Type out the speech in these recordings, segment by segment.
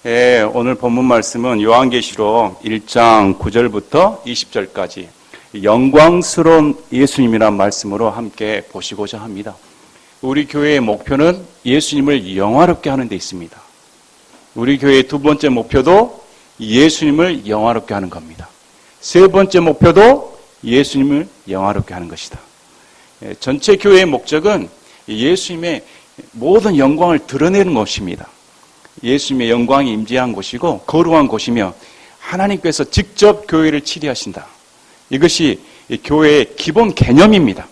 오늘 본문 말씀은 요한계시록 1장 9절부터 20절까지 영광스러운 예수님이란 말씀으로 함께 보시고자 합니다. 우리 교회의 목표는 예수님을 영화롭게 하는 데 있습니다. 우리 교회의 두 번째 목표도 예수님을 영화롭게 하는 겁니다. 세 번째 목표도 예수님을 영화롭게 하는 것이다. 전체 교회의 목적은 예수님의 모든 영광을 드러내는 것입니다. 예수님의 영광이 임재한 곳이고 거룩한 곳이며 하나님께서 직접 교회를 치리하신다. 이것이 교회의 기본 개념입니다.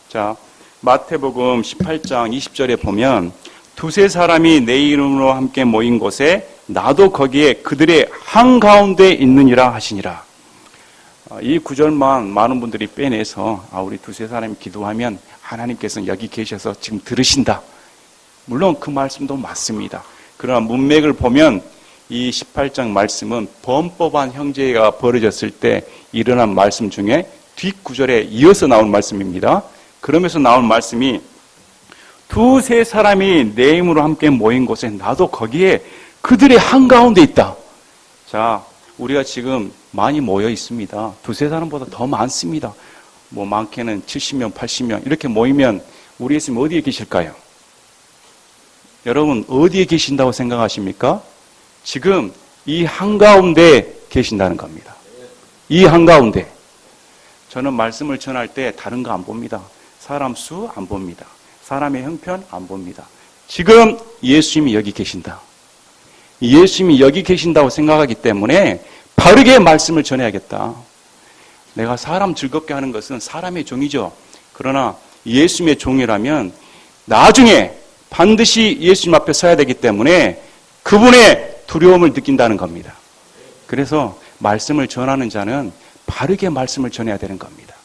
자, 마태복음 18장 20절에 보면 두세 사람이 내 이름으로 함께 모인 곳에 나도 거기에 그들의 한가운데 있느니라 하시니라. 이 구절만 많은 분들이 빼내서 우리 두세 사람이 기도하면 하나님께서는 여기 계셔서 지금 들으신다. 물론 그 말씀도 맞습니다. 그러나 문맥을 보면 이 18장 말씀은 범법한 형제가 벌어졌을 때 일어난 말씀 중에 뒷구절에 이어서 나온 말씀입니다. 그러면서 나온 말씀이 두세 사람이 내 힘으로 함께 모인 곳에 나도 거기에 그들의 한가운데 있다. 자, 우리가 지금 많이 모여 있습니다. 두세 사람보다 더 많습니다. 많게는 70명, 80명 이렇게 모이면 우리 예수님 어디에 계실까요? 여러분 어디에 계신다고 생각하십니까? 지금 이 한가운데 계신다는 겁니다. 이 한가운데. 저는 말씀을 전할 때 다른 거 안 봅니다. 사람 수 안 봅니다. 사람의 형편 안 봅니다. 지금 예수님이 여기 계신다. 예수님이 여기 계신다고 생각하기 때문에 바르게 말씀을 전해야겠다. 내가 사람 즐겁게 하는 것은 사람의 종이죠. 그러나 예수님의 종이라면 나중에 반드시 예수님 앞에 서야 되기 때문에 그분의 두려움을 느낀다는 겁니다. 그래서 말씀을 전하는 자는 바르게 말씀을 전해야 되는 겁니다.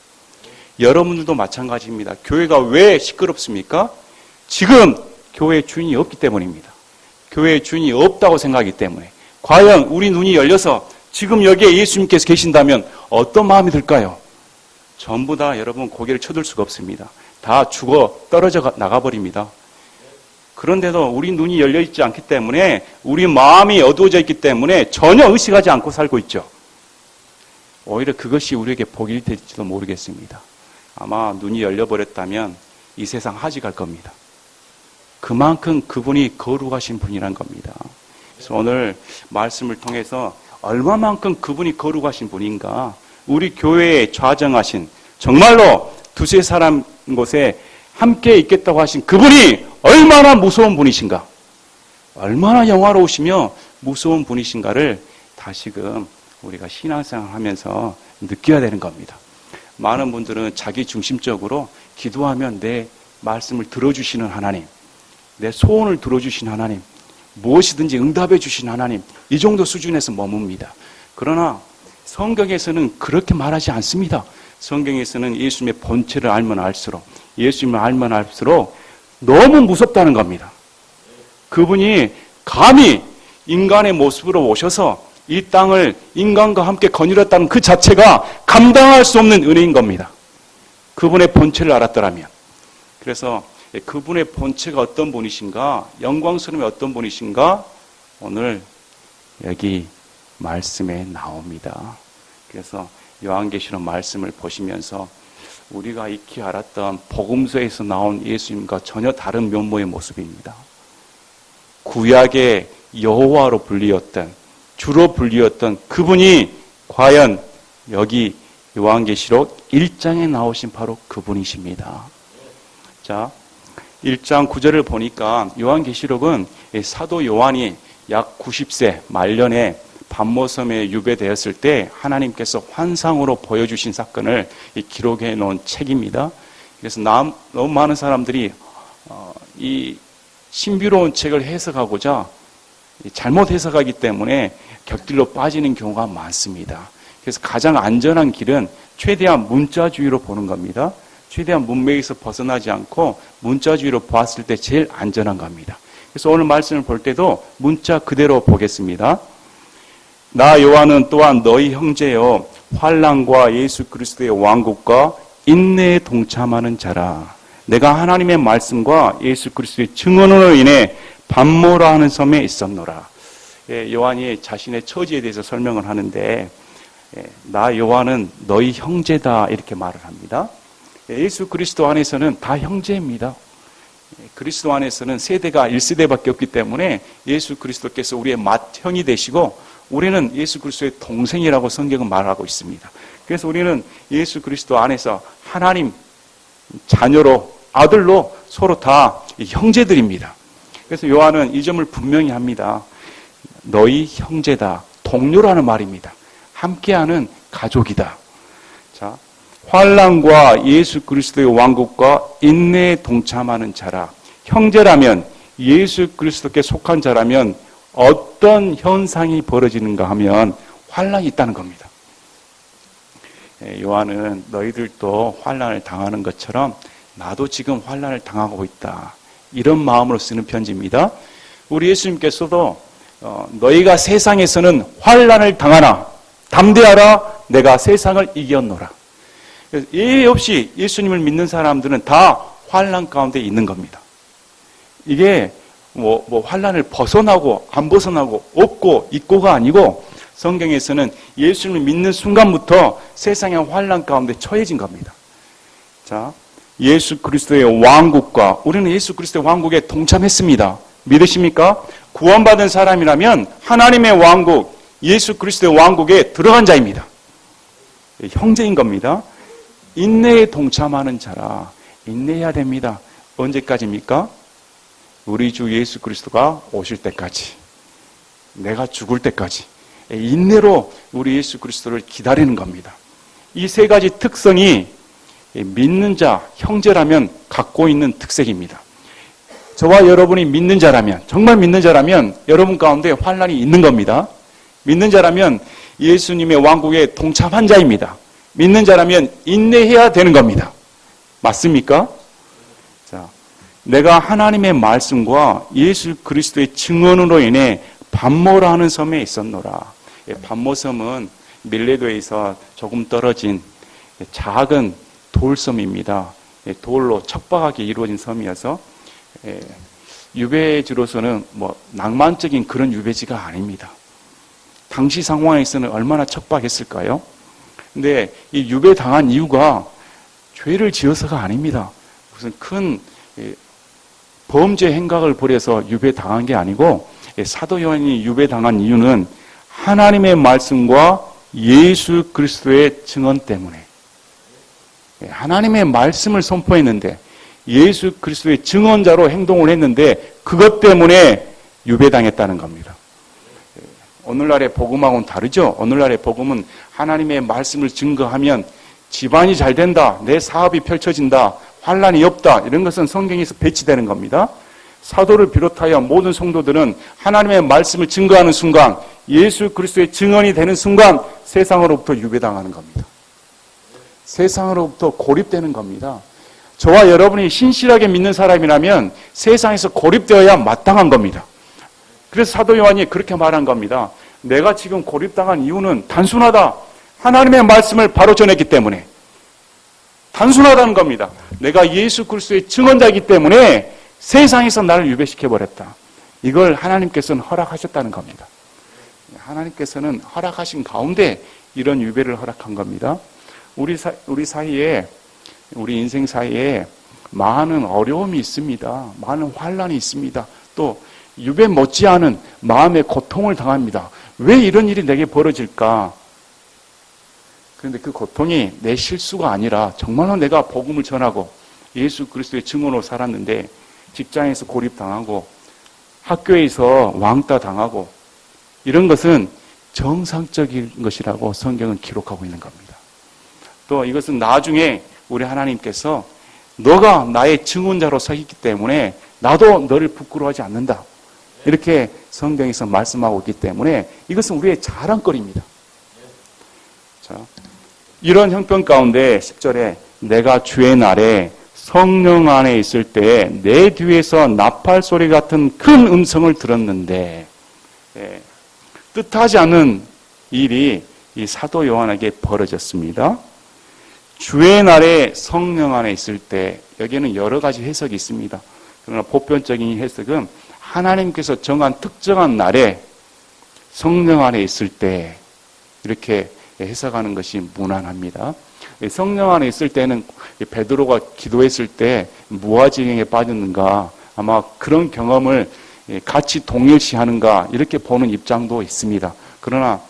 여러분들도 마찬가지입니다. 교회가 왜 시끄럽습니까? 지금 교회의 주인이 없기 때문입니다. 교회의 주인이 없다고 생각하기 때문에. 과연 우리 눈이 열려서 지금 여기에 예수님께서 계신다면 어떤 마음이 들까요? 전부 다 여러분 고개를 쳐들 수가 없습니다. 다 죽어 떨어져 나가버립니다. 그런데도 우리 눈이 열려있지 않기 때문에 우리 마음이 어두워져 있기 때문에 전혀 의식하지 않고 살고 있죠. 오히려 그것이 우리에게 복이 될지도 모르겠습니다. 아마 눈이 열려버렸다면 이 세상 하지 갈 겁니다. 그만큼 그분이 거룩하신 분이란 겁니다. 그래서 오늘 말씀을 통해서 얼마만큼 그분이 거룩하신 분인가, 우리 교회에 좌정하신 정말로 두세 사람 곳에 함께 있겠다고 하신 그분이 얼마나 무서운 분이신가, 얼마나 영화로우시며 무서운 분이신가를 다시금 우리가 신앙생활 하면서 느껴야 되는 겁니다. 많은 분들은 자기 중심적으로 기도하면 내 말씀을 들어주시는 하나님, 내 소원을 들어주신 하나님, 무엇이든지 응답해 주신 하나님, 이 정도 수준에서 머뭅니다. 그러나 성경에서는 그렇게 말하지 않습니다. 성경에서는 예수님의 본체를 알면 알수록, 예수님을 알면 알수록 너무 무섭다는 겁니다. 그분이 감히 인간의 모습으로 오셔서 이 땅을 인간과 함께 거닐었다는 그 자체가 감당할 수 없는 은혜인 겁니다. 그분의 본체를 알았더라면. 그래서 그분의 본체가 어떤 분이신가, 영광스러움이 어떤 분이신가, 오늘 여기 말씀에 나옵니다. 그래서 요한계시록 말씀을 보시면서 우리가 익히 알았던 복음서에서 나온 예수님과 전혀 다른 면모의 모습입니다. 구약의 여호와로 불리었던, 주로 불리었던 그분이 과연 여기 요한계시록 1장에 나오신 바로 그분이십니다. 자, 1장 9절을 보니까 요한계시록은 사도 요한이 약 90세 말년에 반모섬에 유배되었을 때 하나님께서 환상으로 보여주신 사건을 기록해 놓은 책입니다. 그래서 너무 많은 사람들이 이 신비로운 책을 해석하고자 잘못 해석하기 때문에 곁길로 빠지는 경우가 많습니다. 그래서 가장 안전한 길은 최대한 문자주의로 보는 겁니다. 최대한 문맥에서 벗어나지 않고 문자주의로 보았을 때 제일 안전한 겁니다. 그래서 오늘 말씀을 볼 때도 문자 그대로 보겠습니다. 나 요한은 또한 너희 형제여 환난과 예수 그리스도의 왕국과 인내에 동참하는 자라. 내가 하나님의 말씀과 예수 그리스도의 증언으로 인해 반모라 하는 섬에 있었노라. 요한이 자신의 처지에 대해서 설명을 하는데 나 요한은 너희 형제다 이렇게 말을 합니다. 예수 그리스도 안에서는 다 형제입니다. 그리스도 안에서는 세대가 1세대밖에 없기 때문에 예수 그리스도께서 우리의 맏형이 되시고 우리는 예수 그리스도의 동생이라고 성경은 말하고 있습니다. 그래서 우리는 예수 그리스도 안에서 하나님 자녀로 아들로 서로 다 형제들입니다. 그래서 요한은 이 점을 분명히 합니다. 너희 형제다. 동료라는 말입니다. 함께하는 가족이다. 자, 환난과 예수 그리스도의 왕국과 인내에 동참하는 자라. 형제라면 예수 그리스도께 속한 자라면 어떤 현상이 벌어지는가 하면 환난이 있다는 겁니다. 요한은 너희들도 환난을 당하는 것처럼 나도 지금 환난을 당하고 있다. 이런 마음으로 쓰는 편지입니다. 우리 예수님께서도 너희가 세상에서는 환난을 당하나 담대하라 내가 세상을 이겼노라. 예외 없이 예수님을 믿는 사람들은 다 환난 가운데 있는 겁니다. 이게 환난을 벗어나고 안 벗어나고 없고 있고가 아니고 성경에서는 예수님을 믿는 순간부터 세상의 환난 가운데 처해진 겁니다. 자, 예수 그리스도의 왕국과 우리는 예수 그리스도의 왕국에 동참했습니다. 믿으십니까? 구원받은 사람이라면 하나님의 왕국, 예수 그리스도의 왕국에 들어간 자입니다. 형제인 겁니다. 인내에 동참하는 자라. 인내해야 됩니다. 언제까지입니까? 우리 주 예수 그리스도가 오실 때까지, 내가 죽을 때까지 인내로 우리 예수 그리스도를 기다리는 겁니다. 이 세 가지 특성이 믿는 자, 형제라면 갖고 있는 특색입니다. 저와 여러분이 믿는 자라면, 정말 믿는 자라면 여러분 가운데 환난이 있는 겁니다. 믿는 자라면 예수님의 왕국에 동참한 자입니다. 믿는 자라면 인내해야 되는 겁니다. 맞습니까? 자, 내가 하나님의 말씀과 예수 그리스도의 증언으로 인해 반모라 하는 섬에 있었노라. 반모섬은 밀레도에서 조금 떨어진 작은 돌섬입니다. 돌로 척박하게 이루어진 섬이어서 유배지로서는 낭만적인 그런 유배지가 아닙니다. 당시 상황에서는 얼마나 척박했을까요? 근데 이 유배당한 이유가 죄를 지어서가 아닙니다. 무슨 큰 범죄 행각을 벌여서 유배당한 게 아니고 사도 요한이 유배당한 이유는 하나님의 말씀과 예수 그리스도의 증언 때문에 하나님의 말씀을 선포했는데 예수 그리스도의 증언자로 행동을 했는데 그것 때문에 유배당했다는 겁니다. 오늘날의 복음하고는 다르죠. 오늘날의 복음은 하나님의 말씀을 증거하면 집안이 잘 된다, 내 사업이 펼쳐진다, 환난이 없다, 이런 것은 성경에서 배치되는 겁니다. 사도를 비롯하여 모든 성도들은 하나님의 말씀을 증거하는 순간, 예수 그리스도의 증언이 되는 순간 세상으로부터 유배당하는 겁니다. 세상으로부터 고립되는 겁니다. 저와 여러분이 신실하게 믿는 사람이라면 세상에서 고립되어야 마땅한 겁니다. 그래서 사도 요한이 그렇게 말한 겁니다. 내가 지금 고립당한 이유는 단순하다. 하나님의 말씀을 바로 전했기 때문에. 단순하다는 겁니다. 내가 예수 그리스도의 증언자이기 때문에 세상에서 나를 유배시켜버렸다. 이걸 하나님께서는 허락하셨다는 겁니다. 하나님께서는 허락하신 가운데 이런 유배를 허락한 겁니다. 우리 사이에, 우리 인생 사이에 많은 어려움이 있습니다. 많은 환난이 있습니다. 또 유배 못지않은 마음의 고통을 당합니다. 왜 이런 일이 내게 벌어질까? 그런데 그 고통이 내 실수가 아니라 정말로 내가 복음을 전하고 예수 그리스도의 증언으로 살았는데 직장에서 고립당하고 학교에서 왕따 당하고 이런 것은 정상적인 것이라고 성경은 기록하고 있는 겁니다. 또 이것은 나중에 우리 하나님께서 너가 나의 증언자로 서 있기 때문에 나도 너를 부끄러워하지 않는다. 이렇게 성경에서 말씀하고 있기 때문에 이것은 우리의 자랑거리입니다. 자, 이런 형편 가운데 10절에 내가 주의 날에 성령 안에 있을 때 내 뒤에서 나팔 소리 같은 큰 음성을 들었는데 뜻하지 않은 일이 이 사도 요한에게 벌어졌습니다. 주의 날에 성령 안에 있을 때 여기에는 여러 가지 해석이 있습니다. 그러나 보편적인 해석은 하나님께서 정한 특정한 날에 성령 안에 있을 때 이렇게 해석하는 것이 무난합니다. 성령 안에 있을 때는 베드로가 기도했을 때 무아지경에 빠졌는가 아마 그런 경험을 같이 동일시하는가 이렇게 보는 입장도 있습니다. 그러나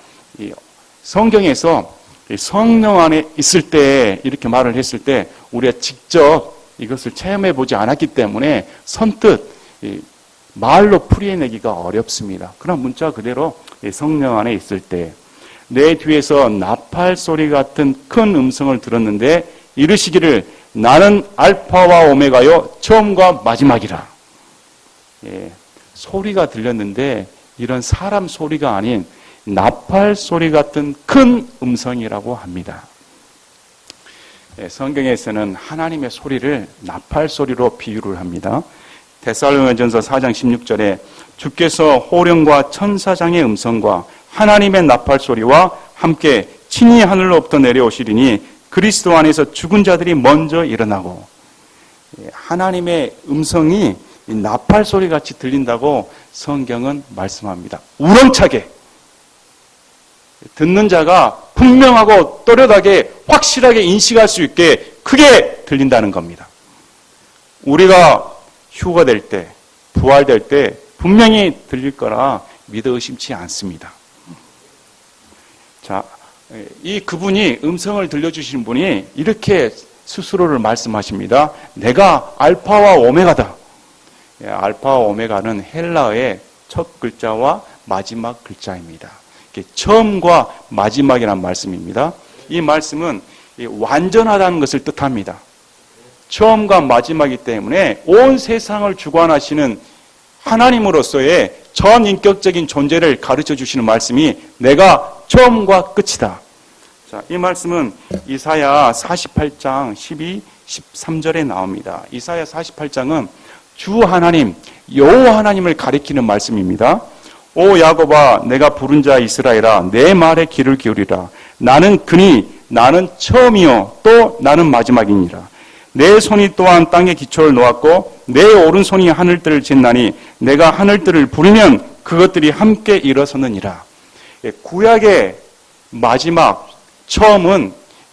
성경에서 성령 안에 있을 때 이렇게 말을 했을 때 우리가 직접 이것을 체험해 보지 않았기 때문에 선뜻 말로 풀이해내기가 어렵습니다. 그러나 문자 그대로 성령 안에 있을 때 내 뒤에서 나팔 소리 같은 큰 음성을 들었는데 이르시기를 나는 알파와 오메가요 처음과 마지막이라. 소리가 들렸는데 이런 사람 소리가 아닌 나팔 소리 같은 큰 음성이라고 합니다. 성경에서는 하나님의 소리를 나팔 소리로 비유를 합니다. 데살로니가전서 4장 16절에 주께서 호령과 천사장의 음성과 하나님의 나팔 소리와 함께 친히 하늘로부터 내려오시리니 그리스도 안에서 죽은 자들이 먼저 일어나고, 하나님의 음성이 나팔 소리 같이 들린다고 성경은 말씀합니다. 우렁차게 듣는 자가 분명하고 또렷하게 확실하게 인식할 수 있게 크게 들린다는 겁니다. 우리가 휴거될 때, 부활될 때 분명히 들릴 거라 믿어 의심치 않습니다. 자, 이 그분이 음성을 들려주시는 분이 이렇게 스스로를 말씀하십니다. 내가 알파와 오메가다. 알파와 오메가는 헬라어의 첫 글자와 마지막 글자입니다. 처음과 마지막이라는 말씀입니다. 이 말씀은 완전하다는 것을 뜻합니다. 처음과 마지막이기 때문에 온 세상을 주관하시는 하나님으로서의 전인격적인 존재를 가르쳐 주시는 말씀이 내가 처음과 끝이다. 자, 이 말씀은 이사야 48장 12, 13절에 나옵니다. 이사야 48장은 주 하나님, 여호와 하나님을 가리키는 말씀입니다. 오 야곱아, 내가 부른 자 이스라엘아, 내 말에 귀를 기울이라. 나는 그니 나는 처음이요 또 나는 마지막이니라. 내 손이 또한 땅에 기초를 놓았고 내 오른손이 하늘들을 짓나니 내가 하늘들을 부리면 그것들이 함께 일어서느니라. 구약의 마지막 처음은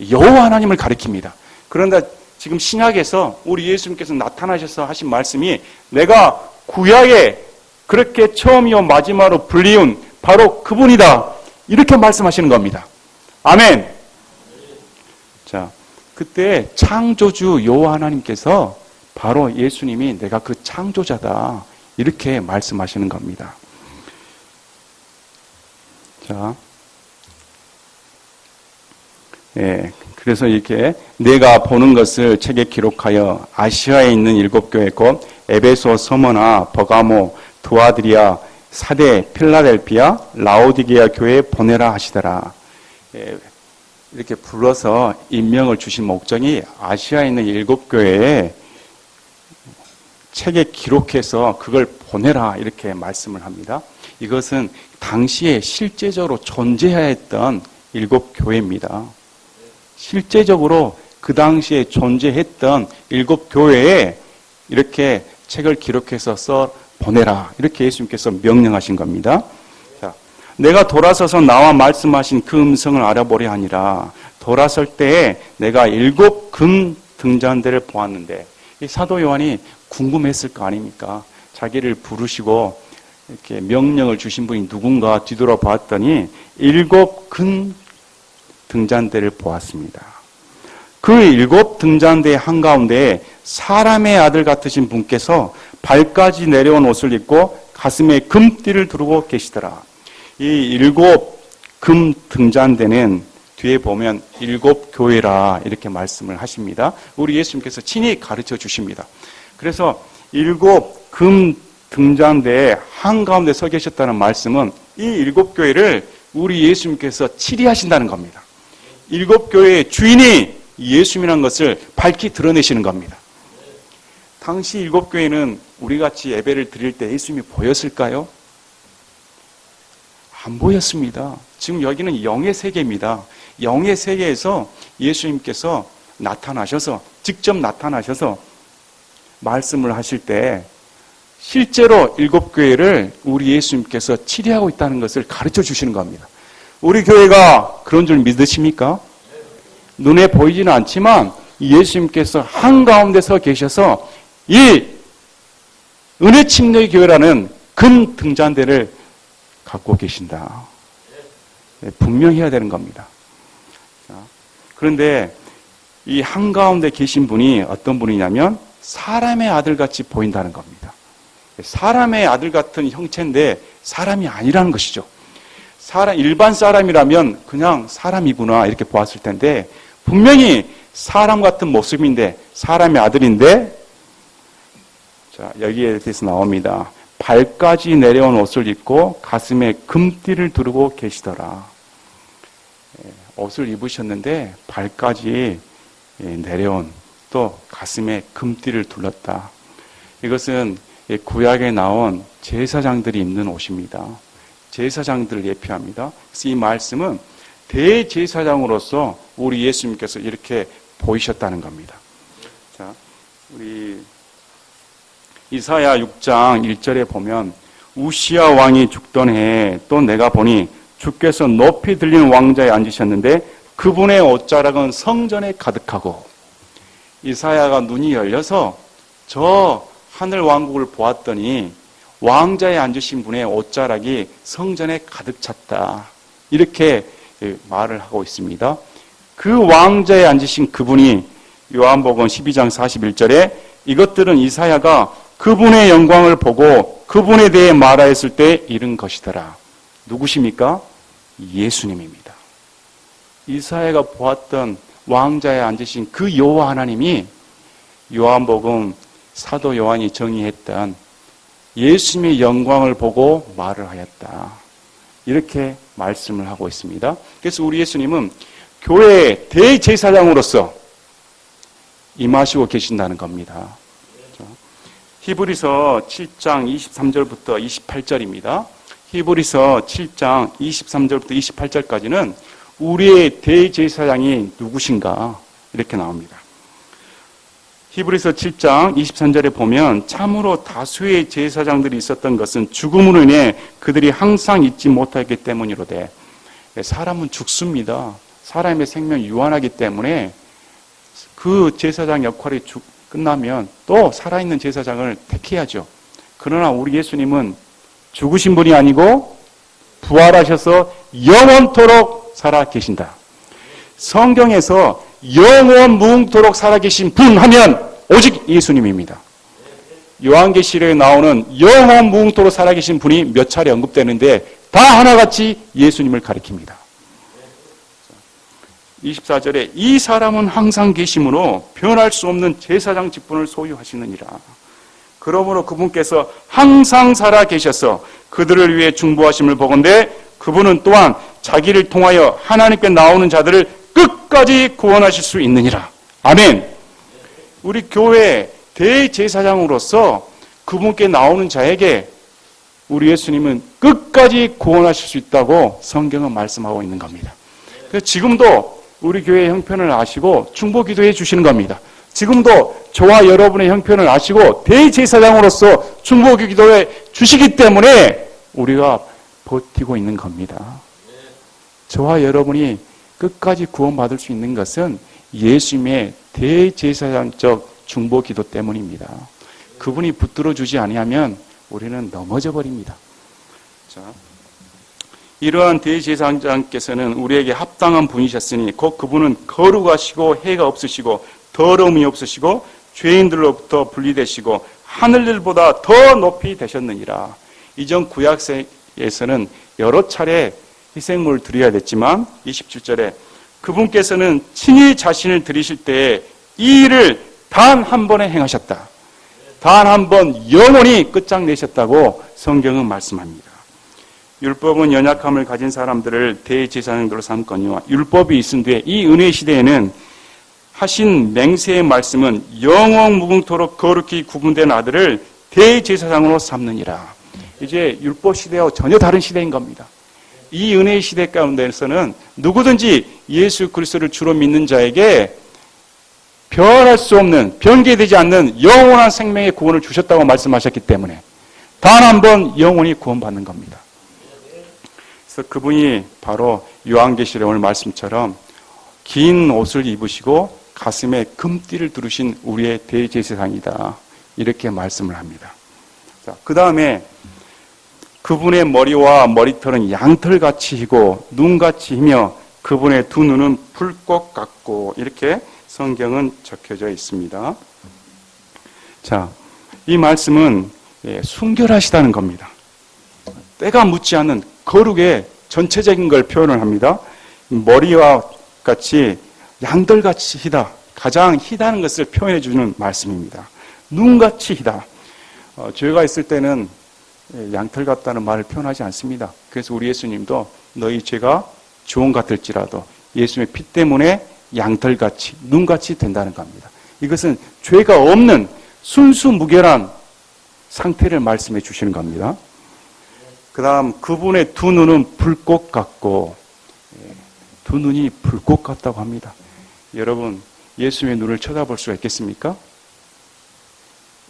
여호와 하나님을 가리킵니다. 그런데 지금 신약에서 우리 예수님께서 나타나셔서 하신 말씀이 내가 구약에 그렇게 처음이요 마지막으로 불리운 바로 그분이다. 이렇게 말씀하시는 겁니다. 아멘. 자, 그때 창조주 여호와 하나님께서 바로 예수님이 내가 그 창조자다. 이렇게 말씀하시는 겁니다. 자, 그래서 이렇게 내가 보는 것을 책에 기록하여 아시아에 있는 7교회 곧 에베소, 서머나, 버가모, 두아드리아, 사대, 필라델피아, 라오디게아 교회에 보내라 하시더라. 이렇게 불러서 임명을 주신 목적이 아시아에 있는 7교회에 책에 기록해서 그걸 보내라 이렇게 말씀을 합니다. 이것은 당시에 실제적으로 존재해야 했던 7교회입니다. 실제적으로 그 당시에 존재했던 7교회에 이렇게 책을 기록해서 써 보내라 이렇게 예수님께서 명령하신 겁니다. 자, 내가 돌아서서 나와 말씀하신 그 음성을 알아보려 하니라. 돌아설 때에 내가 7 금 등잔대를 보았는데, 이 사도 요한이 궁금했을 거 아닙니까? 자기를 부르시고 이렇게 명령을 주신 분이 누군가 뒤돌아봤더니 7 금 등잔대를 보았습니다. 그 7 등잔대의 한가운데에 사람의 아들 같으신 분께서 발까지 내려온 옷을 입고 가슴에 금띠를 두르고 계시더라. 이 7 금 등잔대는 뒤에 보면 7 교회라 이렇게 말씀을 하십니다. 우리 예수님께서 친히 가르쳐 주십니다. 그래서 7 금 등잔대에 한가운데 서 계셨다는 말씀은 이 7 교회를 우리 예수님께서 치리하신다는 겁니다. 7 교회의 주인이 예수님이라는 것을 밝히 드러내시는 겁니다. 당시 7 교회는 우리같이 예배를 드릴 때 예수님이 보였을까요? 안 보였습니다. 지금 여기는 영의 세계입니다. 영의 세계에서 예수님께서 나타나셔서 직접 나타나셔서 말씀을 하실 때 실제로 7교회를 우리 예수님께서 치리하고 있다는 것을 가르쳐 주시는 겁니다. 우리 교회가 그런 줄 믿으십니까? 눈에 보이지는 않지만 예수님께서 한가운데서 계셔서 이 은혜 침례 교회라는 금 등잔대를 갖고 계신다. 분명히 해야 되는 겁니다. 그런데 이 한가운데 계신 분이 어떤 분이냐면 사람의 아들같이 보인다는 겁니다. 사람의 아들 같은 형체인데 사람이 아니라는 것이죠. 일반 사람이라면 그냥 사람이구나 이렇게 보았을 텐데 분명히 사람 같은 모습인데 사람의 아들인데 자, 여기에 대해서 나옵니다. 발까지 내려온 옷을 입고 가슴에 금띠를 두르고 계시더라. 옷을 입으셨는데 발까지 내려온 또 가슴에 금띠를 둘렀다. 이것은 구약에 나온 제사장들이 입는 옷입니다. 제사장들을 예표합니다. 그래서 이 말씀은 대제사장으로서 우리 예수님께서 이렇게 보이셨다는 겁니다. 자, 우리 이사야 6장 1절에 보면 우시야 왕이 죽던 해에 또 내가 보니 주께서 높이 들린 왕자에 앉으셨는데 그분의 옷자락은 성전에 가득하고 이사야가 눈이 열려서 저 하늘 왕국을 보았더니 왕자에 앉으신 분의 옷자락이 성전에 가득 찼다. 이렇게 말을 하고 있습니다. 그 왕자에 앉으신 그분이 요한복음 12장 41절에 이것들은 이사야가 그분의 영광을 보고 그분에 대해 말하였을 때 이른 것이더라. 누구십니까? 예수님입니다. 이사야가 보았던 왕자에 앉으신 그 여호와 하나님이 요한복음 사도 요한이 정의했던 예수님의 영광을 보고 말을 하였다. 이렇게 말씀을 하고 있습니다. 그래서 우리 예수님은 교회의 대제사장으로서 임하시고 계신다는 겁니다. 히브리서 7장 23절부터 28절입니다. 히브리서 7장 23절부터 28절까지는 우리의 대제사장이 누구신가 이렇게 나옵니다. 히브리서 7장 23절에 보면 참으로 다수의 제사장들이 있었던 것은 죽음으로 인해 그들이 항상 잊지 못하기 때문이로되 사람은 죽습니다. 사람의 생명이 유한하기 때문에 그 제사장 역할이 끝나면 또 살아있는 제사장을 택해야죠. 그러나 우리 예수님은 죽으신 분이 아니고 부활하셔서 영원토록 살아계신다. 성경에서 영원 무궁토록 살아계신 분 하면 오직 예수님입니다. 요한계시록에 나오는 영원 무궁토록 살아계신 분이 몇 차례 언급되는데 다 하나같이 예수님을 가리킵니다. 24절에 이 사람은 항상 계심으로 변할 수 없는 제사장 직분을 소유하시느니라. 그러므로 그분께서 항상 살아 계셔서 그들을 위해 중보하심을 보건대 그분은 또한 자기를 통하여 하나님께 나오는 자들을 끝까지 구원하실 수 있느니라. 아멘. 우리 교회 대제사장으로서 그분께 나오는 자에게 우리 예수님은 끝까지 구원하실 수 있다고 성경은 말씀하고 있는 겁니다. 그래서 지금도 우리 교회의 형편을 아시고 중보 기도해 주시는 겁니다. 지금도 저와 여러분의 형편을 아시고 대제사장으로서 중보 기도해 주시기 때문에 우리가 버티고 있는 겁니다. 저와 여러분이 끝까지 구원받을 수 있는 것은 예수님의 대제사장적 중보 기도 때문입니다. 그분이 붙들어 주지 아니하면 우리는 넘어져 버립니다. 자, 이러한 대제사장께서는 우리에게 합당한 분이셨으니 곧 그분은 거룩하시고 해가 없으시고 더러움이 없으시고 죄인들로부터 분리되시고 하늘들보다 더 높이 되셨느니라. 이전 구약에서는 여러 차례 희생물을 드려야 됐지만 27절에 그분께서는 친히 자신을 드리실 때에 이 일을 단 한 번에 행하셨다. 단 한 번 영원히 끝장내셨다고 성경은 말씀합니다. 율법은 연약함을 가진 사람들을 대제사장들로 삼거니와 율법이 있은 뒤에 이 은혜 시대에는 하신 맹세의 말씀은 영원 무궁토록 거룩히 구분된 아들을 대제사장으로 삼느니라. 이제 율법 시대와 전혀 다른 시대인 겁니다. 이 은혜의 시대 가운데서는 누구든지 예수 그리스도를 주로 믿는 자에게 변할 수 없는, 변개되지 않는 영원한 생명의 구원을 주셨다고 말씀하셨기 때문에 단 한 번 영원히 구원받는 겁니다. 그래서 그분이 바로 요한계시록 오늘 말씀처럼 긴 옷을 입으시고 가슴에 금띠를 두르신 우리의 대제사장이다. 이렇게 말씀을 합니다. 그 다음에 그분의 머리와 머리털은 양털같이 희고 눈같이 희며 그분의 두 눈은 불꽃 같고 이렇게 성경은 적혀져 있습니다. 자, 이 말씀은 순결하시다는 겁니다. 때가 묻지 않는 거룩의 전체적인 걸 표현을 합니다. 머리와 같이 양털같이 희다. 가장 희다는 것을 표현해 주는 말씀입니다. 눈같이 희다. 죄가 있을 때는 양털 같다는 말을 표현하지 않습니다. 그래서 우리 예수님도 너희 죄가 주홍 같을지라도 예수님의 피 때문에 양털같이 눈같이 된다는 겁니다. 이것은 죄가 없는 순수 무결한 상태를 말씀해 주시는 겁니다. 그 다음 그분의 두 눈은 불꽃 같고 두 눈이 불꽃 같다고 합니다. 여러분 예수님의 눈을 쳐다볼 수가 있겠습니까?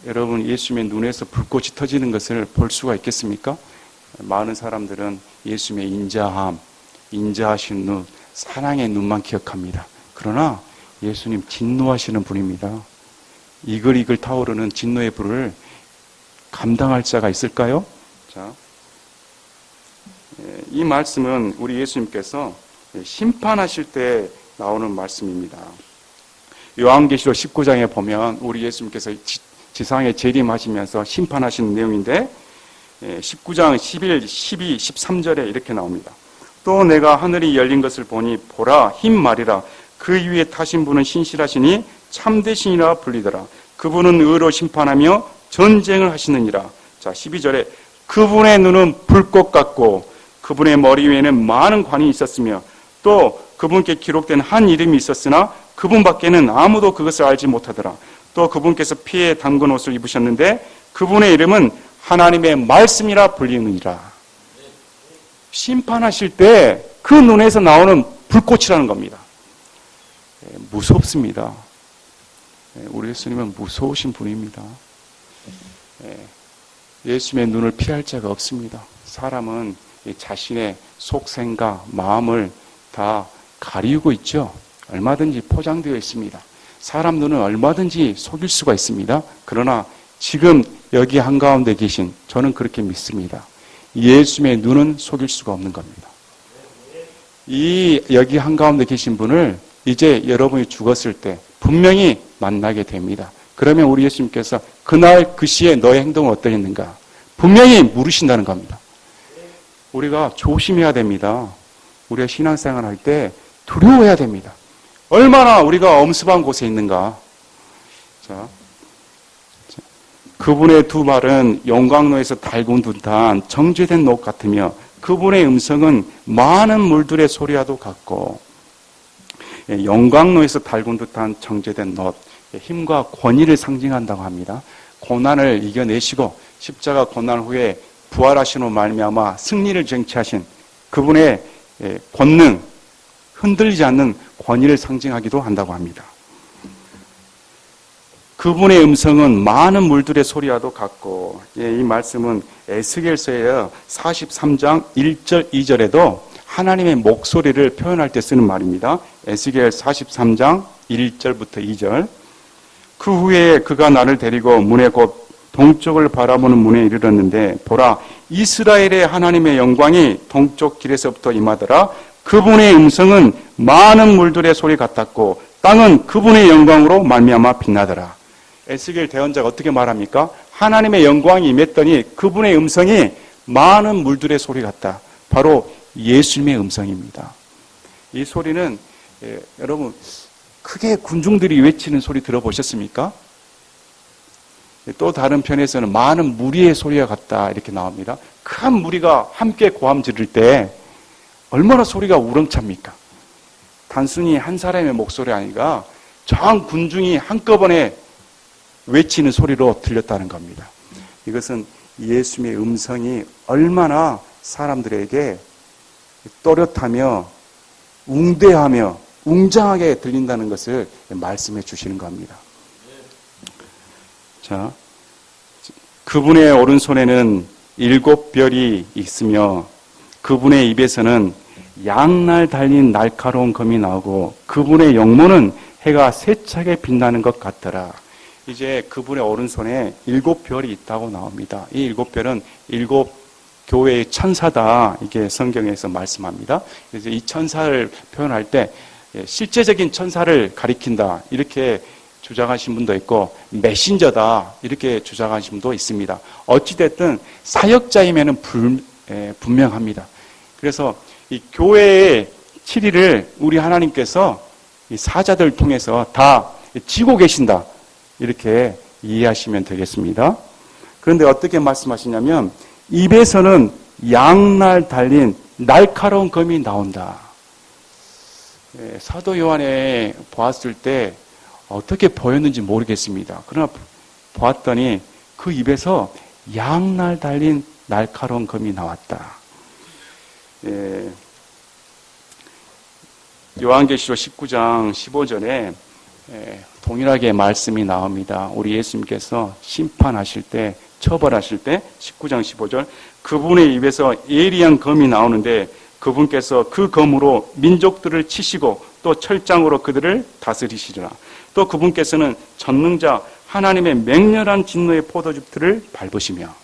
여러분 예수님의 눈에서 불꽃이 터지는 것을 볼 수가 있겠습니까? 많은 사람들은 예수님의 인자함, 인자하신 눈, 사랑의 눈만 기억합니다. 그러나 예수님 진노하시는 분입니다. 이글이글 타오르는 진노의 불을 감당할 자가 있을까요? 자, 이 말씀은 우리 예수님께서 심판하실 때 나오는 말씀입니다. 요한계시록 19장에 보면 우리 예수님께서 지상에 재림하시면서 심판하시는 내용인데 19장 11, 12, 13절에 이렇게 나옵니다. 또 내가 하늘이 열린 것을 보니 보라 흰 말이라 그 위에 타신 분은 신실하시니 참되시니라 불리더라. 그분은 의로 심판하며 전쟁을 하시느니라. 자 12절에 그분의 눈은 불꽃 같고 그분의 머리 위에는 많은 관이 있었으며 또 그분께 기록된 한 이름이 있었으나 그분밖에는 아무도 그것을 알지 못하더라. 또 그분께서 피에 담근 옷을 입으셨는데 그분의 이름은 하나님의 말씀이라 불리느니라. 심판하실 때 그 눈에서 나오는 불꽃이라는 겁니다. 무섭습니다. 우리 예수님은 무서우신 분입니다. 예수님의 눈을 피할 자가 없습니다. 사람은 자신의 속생각, 마음을 다 가리우고 있죠. 얼마든지 포장되어 있습니다. 사람 눈은 얼마든지 속일 수가 있습니다. 그러나 지금 여기 한가운데 계신 저는 그렇게 믿습니다. 예수님의 눈은 속일 수가 없는 겁니다. 이 여기 한가운데 계신 분을 이제 여러분이 죽었을 때 분명히 만나게 됩니다. 그러면 우리 예수님께서 그날 그 시에 너의 행동은 어떠했는가 분명히 물으신다는 겁니다. 우리가 조심해야 됩니다. 우리가 신앙생활 할 때 두려워해야 됩니다. 얼마나 우리가 엄습한 곳에 있는가. 자, 그분의 두 말은 영광로에서 달군 듯한 정죄된 녹 같으며 그분의 음성은 많은 물들의 소리와도 같고 영광로에서 달군 듯한 정죄된 놋, 힘과 권위를 상징한다고 합니다. 고난을 이겨내시고 십자가 고난 후에 부활하시는 말미암아 승리를 쟁취하신 그분의 권능, 흔들리지 않는 권위를 상징하기도 한다고 합니다. 그분의 음성은 많은 물들의 소리와도 같고, 이 말씀은 에스겔서의 43장 1절, 2절에도 하나님의 목소리를 표현할 때 쓰는 말입니다. 에스겔 43장 1절부터 2절. 그 후에 그가 나를 데리고 문에 곧 동쪽을 바라보는 문에 이르렀는데 보라 이스라엘의 하나님의 영광이 동쪽 길에서부터 임하더라. 그분의 음성은 많은 물들의 소리 같았고 땅은 그분의 영광으로 말미암아 빛나더라. 에스겔 대언자가 어떻게 말합니까? 하나님의 영광이 임했더니 그분의 음성이 많은 물들의 소리 같다. 바로 예수님의 음성입니다. 이 소리는 여러분 크게 군중들이 외치는 소리 들어보셨습니까? 또 다른 편에서는 많은 무리의 소리와 같다 이렇게 나옵니다. 큰 무리가 함께 고함 지를 때 얼마나 소리가 우렁찹니까? 단순히 한 사람의 목소리 아니라 전 군중이 한꺼번에 외치는 소리로 들렸다는 겁니다. 이것은 예수님의 음성이 얼마나 사람들에게 또렷하며 웅대하며 웅장하게 들린다는 것을 말씀해 주시는 겁니다. 자, 그분의 오른손에는 7별이 있으며 그분의 입에서는 양날 달린 날카로운 검이 나오고 그분의 영모는 해가 세차게 빛나는 것 같더라. 이제 그분의 오른손에 7별이 있다고 나옵니다. 이 7별은 7 교회의 천사다. 이게 성경에서 말씀합니다. 그래서 이 천사를 표현할 때 실제적인 천사를 가리킨다. 이렇게 주장하신 분도 있고 메신저다. 이렇게 주장하신 분도 있습니다. 어찌됐든 사역자임에는 분명합니다. 그래서 이 교회의 7일을 우리 하나님께서 이 사자들을 통해서 다 지고 계신다. 이렇게 이해하시면 되겠습니다. 그런데 어떻게 말씀하시냐면 입에서는 양날 달린 날카로운 검이 나온다. 사도 요한에 보았을 때 어떻게 보였는지 모르겠습니다. 그러나 보았더니 그 입에서 양날 달린 날카로운 검이 나왔다. 요한계시록 19장 15절에 동일하게 말씀이 나옵니다. 우리 예수님께서 심판하실 때, 처벌하실 때 19장 15절 그분의 입에서 예리한 검이 나오는데 그분께서 그 검으로 민족들을 치시고 또 철장으로 그들을 다스리시리라. 또 그분께서는 전능자 하나님의 맹렬한 진노의 포도즙들을 밟으시며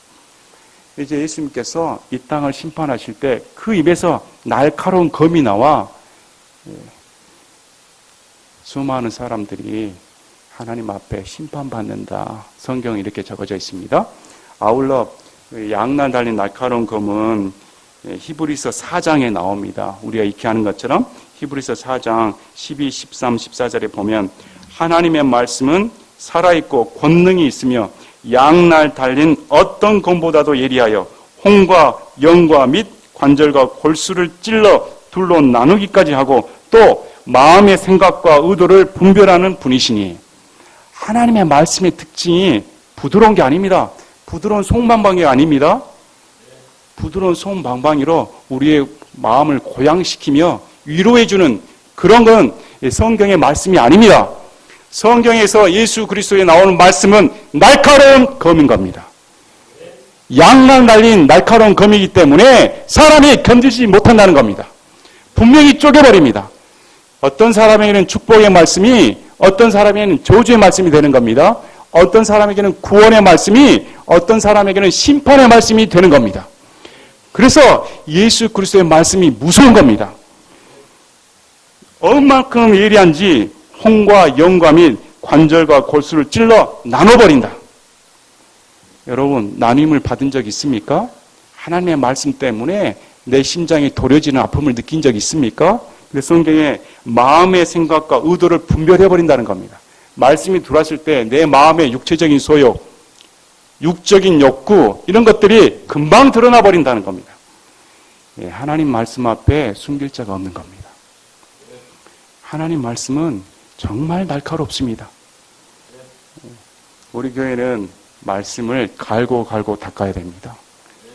이제 예수님께서 이 땅을 심판하실 때 그 입에서 날카로운 검이 나와 수많은 사람들이 하나님 앞에 심판받는다. 성경에 이렇게 적어져 있습니다. 아울러 양날 달린 날카로운 검은 히브리서 4장에 나옵니다. 우리가 익히 아는 것처럼 히브리서 4장 12, 13, 14절에 보면 하나님의 말씀은 살아있고 권능이 있으며 양날 달린 어떤 검보다도 예리하여 혼과 영과 및 관절과 골수를 찔러 둘로 나누기까지 하고 또 마음의 생각과 의도를 분별하는 분이시니 하나님의 말씀의 특징이 부드러운 게 아닙니다. 부드러운 송방방이 아닙니다. 부드러운 송방방이로 우리의 마음을 고양시키며 위로해주는 그런 건 성경의 말씀이 아닙니다. 성경에서 예수 그리스도에 나오는 말씀은 날카로운 검인 겁니다. 양날 달린 날카로운 검이기 때문에 사람이 견디지 못한다는 겁니다. 분명히 쪼개버립니다. 어떤 사람에게는 축복의 말씀이 어떤 사람에게는 저주의 말씀이 되는 겁니다. 어떤 사람에게는 구원의 말씀이 어떤 사람에게는 심판의 말씀이 되는 겁니다. 그래서 예수 그리스도의 말씀이 무서운 겁니다. 얼만큼 예리한지 혼과 영과 및 관절과 골수를 찔러 나눠버린다. 여러분 나눔을 받은 적 있습니까? 하나님의 말씀 때문에 내 심장이 도려지는 아픔을 느낀 적 있습니까? 성경에 마음의 생각과 의도를 분별해버린다는 겁니다. 말씀이 들어왔을 때 내 마음의 육체적인 소욕, 육적인 욕구 이런 것들이 금방 드러나 버린다는 겁니다. 하나님 말씀 앞에 숨길 자가 없는 겁니다. 하나님 말씀은 정말 날카롭습니다. 우리 교회는 말씀을 갈고 닦아야 됩니다.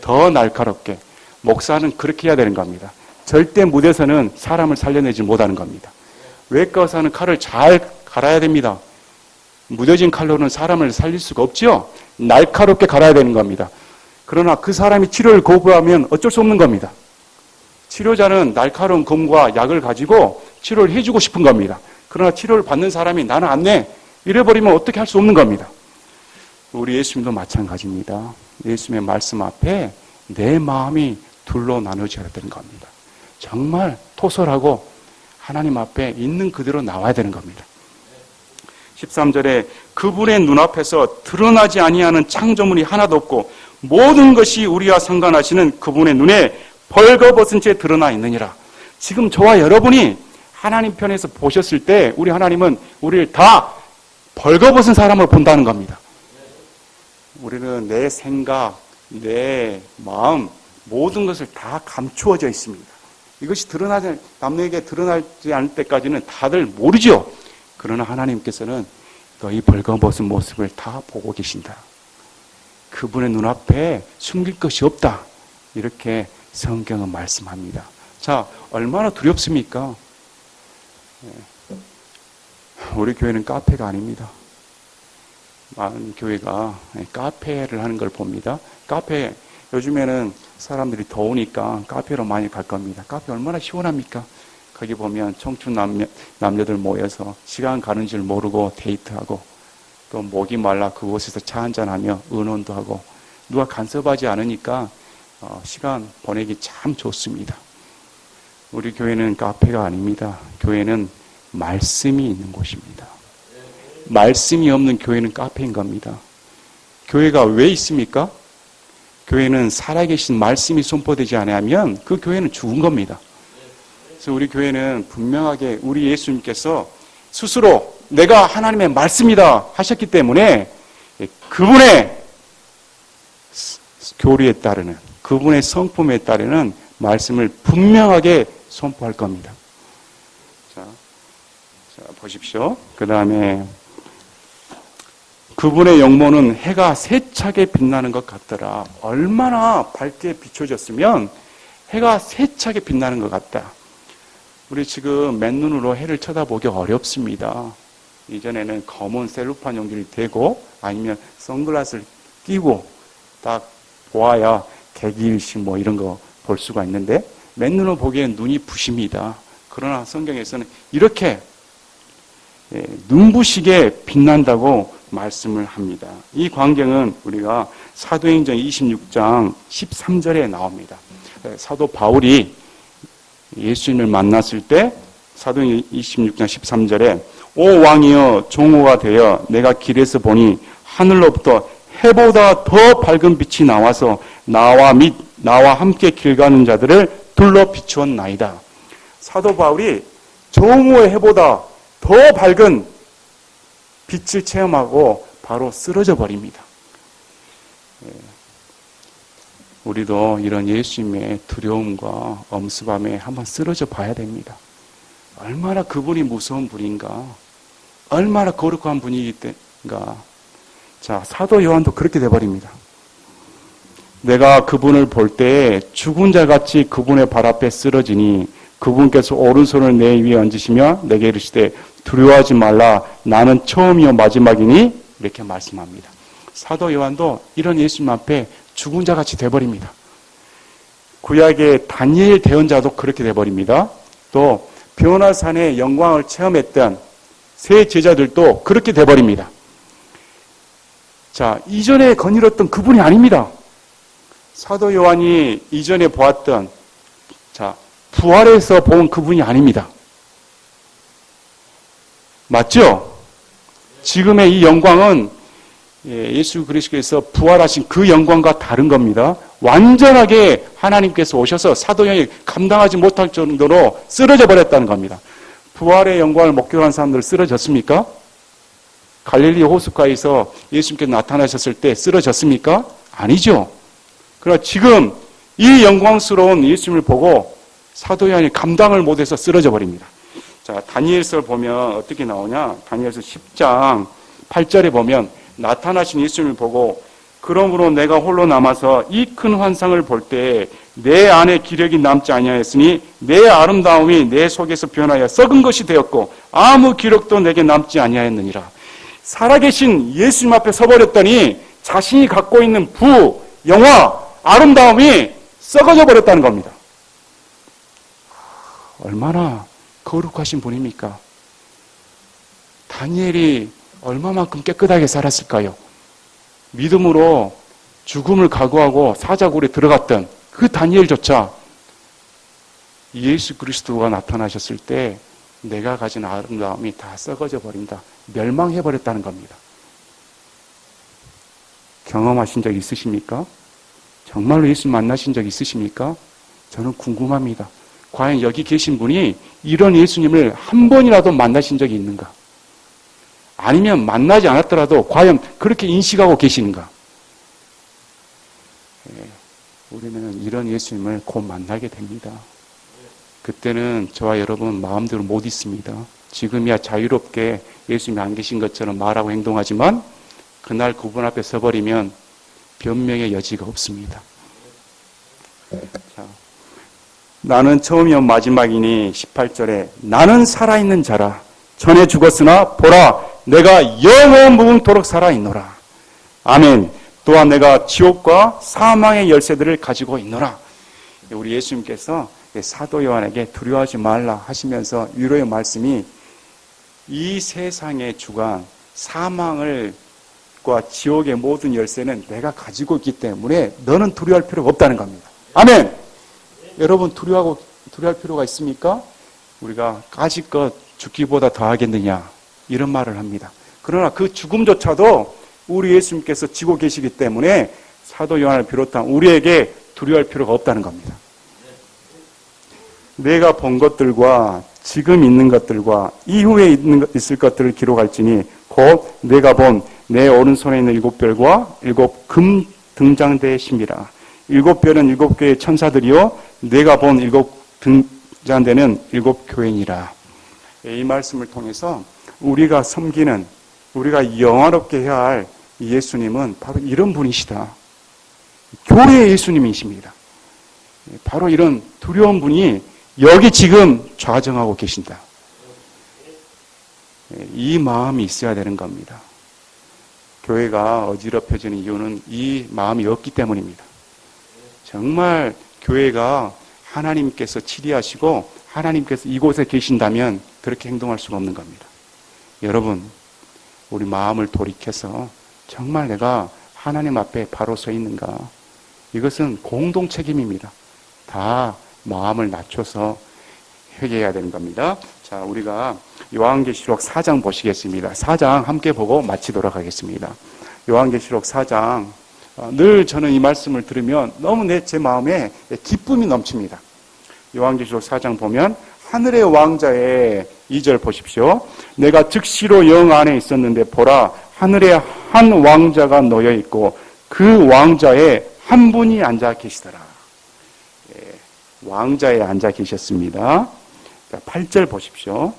더 날카롭게. 목사는 그렇게 해야 되는 겁니다. 절대 무대에서는 사람을 살려내지 못하는 겁니다. 외과 의사는 칼을 잘 갈아야 됩니다. 무뎌진 칼로는 사람을 살릴 수가 없죠. 날카롭게 갈아야 되는 겁니다. 그러나 그 사람이 치료를 거부하면 어쩔 수 없는 겁니다. 치료자는 날카로운 검과 약을 가지고 치료를 해주고 싶은 겁니다. 그러나 치료를 받는 사람이 나는 안 내. 이래버리면 어떻게 할 수 없는 겁니다. 우리 예수님도 마찬가지입니다. 예수님의 말씀 앞에 내 마음이 둘로 나눠져야 되는 겁니다. 정말 토설하고 하나님 앞에 있는 그대로 나와야 되는 겁니다. 13절에 그분의 눈앞에서 드러나지 아니하는 창조물이 하나도 없고 모든 것이 우리와 상관하시는 그분의 눈에 벌거벗은 채 드러나 있느니라. 지금 저와 여러분이 하나님 편에서 보셨을 때 우리 하나님은 우리를 다 벌거벗은 사람으로 본다는 겁니다. 우리는 내 생각, 내 마음 모든 것을 다 감추어져 있습니다. 이것이 남에게 드러나지 않을 때까지는 다들 모르죠. 그러나 하나님께서는 너희 벌거벗은 모습을 다 보고 계신다. 그분의 눈앞에 숨길 것이 없다. 이렇게 성경은 말씀합니다. 자, 얼마나 두렵습니까? 우리 교회는 카페가 아닙니다. 많은 교회가 카페를 하는 걸 봅니다. 카페, 요즘에는 사람들이 더우니까 카페로 많이 갈 겁니다. 카페 얼마나 시원합니까? 거기 보면 청춘 남녀들 모여서 시간 가는 줄 모르고 데이트하고, 또 목이 말라 그곳에서 차 한잔하며 의논도 하고, 누가 간섭하지 않으니까 시간 보내기 참 좋습니다. 우리 교회는 카페가 아닙니다. 교회는 말씀이 있는 곳입니다. 말씀이 없는 교회는 카페인 겁니다. 교회가 왜 있습니까? 교회는 살아계신 말씀이 선포되지 않으면 그 교회는 죽은 겁니다. 그래서 우리 교회는 분명하게 우리 예수님께서 스스로 내가 하나님의 말씀이다 하셨기 때문에 그분의 교리에 따르는, 그분의 성품에 따르는 말씀을 분명하게 선포할 겁니다. 자 보십시오. 그 다음에 그분의 영모는 해가 세차게 빛나는 것 같더라. 얼마나 밝게 비춰졌으면 해가 세차게 빛나는 것 같다. 우리 지금 맨눈으로 해를 쳐다보기 어렵습니다. 이전에는 검은 셀로판 용기를 대고 아니면 선글라스를 끼고 딱 보아야 개기일식 뭐 이런 거 볼 수가 있는데, 맨눈으로 보기엔 눈이 부십니다. 그러나 성경에서는 이렇게 눈부시게 빛난다고 말씀을 합니다. 이 광경은 우리가 사도행전 26장 13절에 나옵니다. 사도 바울이 예수님을 만났을 때 사도행전 26장 13절에 오 왕이여 종호가 되어 내가 길에서 보니 하늘로부터 해보다 더 밝은 빛이 나와서 나와 함께 길 가는 자들을 둘러 비추었나이다. 사도 바울이 종호의 해보다 더 밝은 빛을 체험하고 바로 쓰러져 버립니다. 우리도 이런 예수님의 두려움과 엄습함에 한번 쓰러져 봐야 됩니다. 얼마나 그분이 무서운 분인가, 얼마나 거룩한 분이긴가. 자, 사도 요한도 그렇게 돼버립니다. 내가 그분을 볼 때 죽은 자같이 그분의 발 앞에 쓰러지니 그분께서 오른손을 내 위에 얹으시며 내게 이르시되 두려워하지 말라 나는 처음이요 마지막이니 이렇게 말씀합니다. 사도 요한도 이런 예수님 앞에 죽은 자같이 돼버립니다. 구약의 다니엘 대언자도 그렇게 돼버립니다. 또 변화산의 영광을 체험했던 세 제자들도 그렇게 돼버립니다. 자, 이전에 거닐었던 그분이 아닙니다. 사도 요한이 이전에 보았던 부활에서 본 그분이 아닙니다. 맞죠? 지금의 이 영광은 예수 그리스도께서 부활하신 그 영광과 다른 겁니다. 완전하게 하나님께서 오셔서 사도 요한이 감당하지 못할 정도로 쓰러져 버렸다는 겁니다. 부활의 영광을 목격한 사람들 쓰러졌습니까? 갈릴리 호숫가에서 예수님께서 나타나셨을 때 쓰러졌습니까? 아니죠. 그러나 지금 이 영광스러운 예수님을 보고 사도 요한이 감당을 못해서 쓰러져 버립니다. 자, 다니엘서를 보면 어떻게 나오냐? 다니엘서 10장 8절에 보면 나타나신 예수님을 보고 그러므로 내가 홀로 남아서 이 큰 환상을 볼 때 내 안에 기력이 남지 아니하였으니 내 아름다움이 내 속에서 변하여 썩은 것이 되었고 아무 기력도 내게 남지 아니하였느니라. 살아계신 예수님 앞에 서버렸더니 자신이 갖고 있는 부, 영화, 아름다움이 썩어져 버렸다는 겁니다. 얼마나 거룩하신 분입니까? 다니엘이 얼마만큼 깨끗하게 살았을까요? 믿음으로 죽음을 각오하고 사자굴에 들어갔던 그 다니엘조차 예수 그리스도가 나타나셨을 때 내가 가진 아름다움이 다 썩어져 버린다, 멸망해 버렸다는 겁니다. 경험하신 적 있으십니까? 정말로 예수 만나신 적 있으십니까? 저는 궁금합니다. 과연 여기 계신 분이 이런 예수님을 한 번이라도 만나신 적이 있는가? 아니면 만나지 않았더라도 과연 그렇게 인식하고 계시는가? 우리는 이런 예수님을 곧 만나게 됩니다. 그때는 저와 여러분 마음대로 못 있습니다. 지금이야 자유롭게 예수님이 안 계신 것처럼 말하고 행동하지만 그날 그분 앞에 서버리면 변명의 여지가 없습니다. 자, 나는 처음이요 마지막이니 18절에 나는 살아있는 자라 전에 죽었으나 보라 내가 영원 무궁토록 살아있노라. 아멘. 또한 내가 지옥과 사망의 열쇠들을 가지고 있노라. 우리 예수님께서 사도 요한에게 두려워하지 말라 하시면서 위로의 말씀이 이 세상의 주관, 사망과 지옥의 모든 열쇠는 내가 가지고 있기 때문에 너는 두려워할 필요가 없다는 겁니다. 아멘. 여러분 두려워할 필요가 있습니까? 우리가 까짓것 죽기보다 더하겠느냐 이런 말을 합니다. 그러나 그 죽음조차도 우리 예수님께서 지고 계시기 때문에 사도 요한을 비롯한 우리에게 두려워할 필요가 없다는 겁니다. 내가 본 것들과 지금 있는 것들과 이후에 있을 것들을 기록할지니 곧 내가 본 내 오른손에 있는 7별과 7금 등장대의 심이라. 7별은 7개의 천사들이요 내가 본 7등장대는 7교회니라. 이 말씀을 통해서 우리가 섬기는, 우리가 영화롭게 해야 할 예수님은 바로 이런 분이시다. 교회의 예수님이십니다. 바로 이런 두려운 분이 여기 지금 좌정하고 계신다. 이 마음이 있어야 되는 겁니다. 교회가 어지럽혀지는 이유는 이 마음이 없기 때문입니다. 정말 교회가 하나님께서 치리하시고 하나님께서 이곳에 계신다면 그렇게 행동할 수가 없는 겁니다. 여러분, 우리 마음을 돌이켜서 정말 내가 하나님 앞에 바로 서 있는가? 이것은 공동 책임입니다. 다 마음을 낮춰서 회개해야 되는 겁니다. 자, 우리가 요한계시록 4장 보시겠습니다. 4장 함께 보고 마치도록 하겠습니다. 요한계시록 4장, 늘 저는 이 말씀을 들으면 너무 제 마음에 기쁨이 넘칩니다. 요한계시록 4장 보면 하늘의 왕자의 2절 보십시오. 내가 즉시로 영 안에 있었는데 보라, 하늘에 한 왕자가 놓여 있고 그 왕자에 한 분이 앉아 계시더라. 왕자에 앉아 계셨습니다. 8절 보십시오.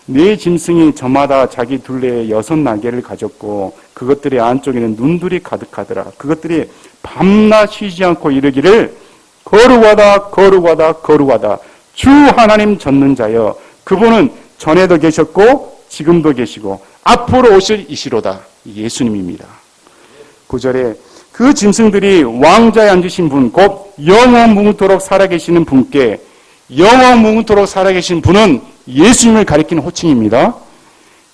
네 짐승이 저마다 자기 둘레에 6날개를 가졌고 그것들의 안쪽에는 눈들이 가득하더라. 그것들이 밤낮 쉬지 않고 이르기를 거룩하다 거룩하다 거룩하다 주 하나님 전능자여 그분은 전에도 계셨고 지금도 계시고 앞으로 오실 이시로다. 예수님입니다. 9절에 그 짐승들이 왕자에 앉으신 분 곧 영원 무궁토록 살아계시는 분께, 영원 무궁토록 살아계신 분은 예수님을 가리키는 호칭입니다.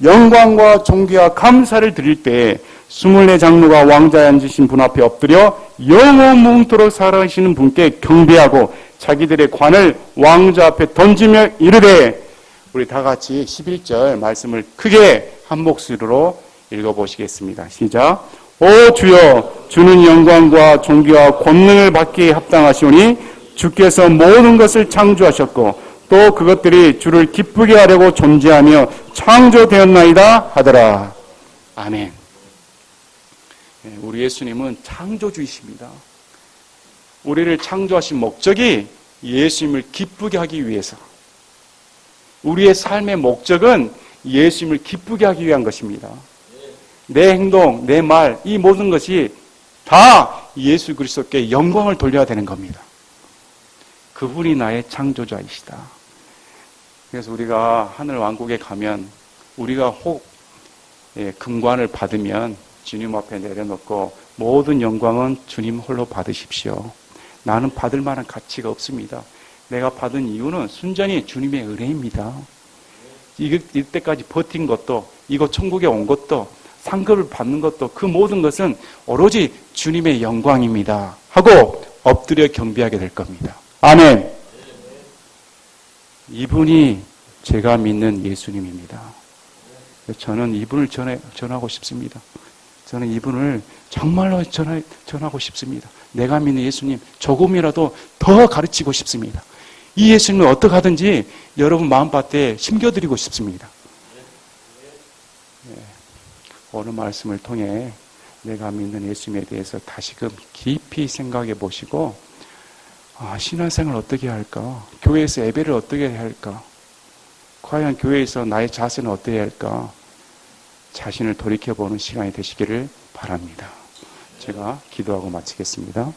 영광과 존귀와 감사를 드릴 때 24장로가 왕자에 앉으신 분 앞에 엎드려 영원 무궁토록 살아계시는 분께 경배하고 자기들의 관을 왕자 앞에 던지며 이르되, 우리 다 같이 11절 말씀을 크게 한 목소리로 읽어보시겠습니다. 시작. 오 주여, 주는 영광과 존귀와 권능을 받기에 합당하시오니 주께서 모든 것을 창조하셨고 또 그것들이 주를 기쁘게 하려고 존재하며 창조되었나이다 하더라. 아멘. 우리 예수님은 창조주이십니다. 우리를 창조하신 목적이 예수님을 기쁘게 하기 위해서, 우리의 삶의 목적은 예수님을 기쁘게 하기 위한 것입니다. 내 행동, 내 말, 이 모든 것이 다 예수 그리스도께 영광을 돌려야 되는 겁니다. 그분이 나의 창조자이시다. 그래서 우리가 하늘 왕국에 가면 우리가 혹 금관을 받으면 주님 앞에 내려놓고 모든 영광은 주님 홀로 받으십시오. 나는 받을 만한 가치가 없습니다. 내가 받은 이유는 순전히 주님의 은혜입니다. 이때까지 버틴 것도, 이거 천국에 온 것도, 상급을 받는 것도, 그 모든 것은 오로지 주님의 영광입니다 하고 엎드려 경배하게 될 겁니다. 아멘. 이분이 제가 믿는 예수님입니다. 저는 이분을 전하고 싶습니다. 저는 이분을 정말로 전하고 싶습니다. 내가 믿는 예수님 조금이라도 더 가르치고 싶습니다. 이 예수님을 어떻게 하든지 여러분 마음밭에 심겨드리고 싶습니다. 오늘 말씀을 통해 내가 믿는 예수님에 대해서 다시금 깊이 생각해 보시고, 신앙생활을 어떻게 할까? 교회에서 예배를 어떻게 해야 할까? 과연 교회에서 나의 자세는 어떻게 해야 할까? 자신을 돌이켜보는 시간이 되시기를 바랍니다. 제가 기도하고 마치겠습니다.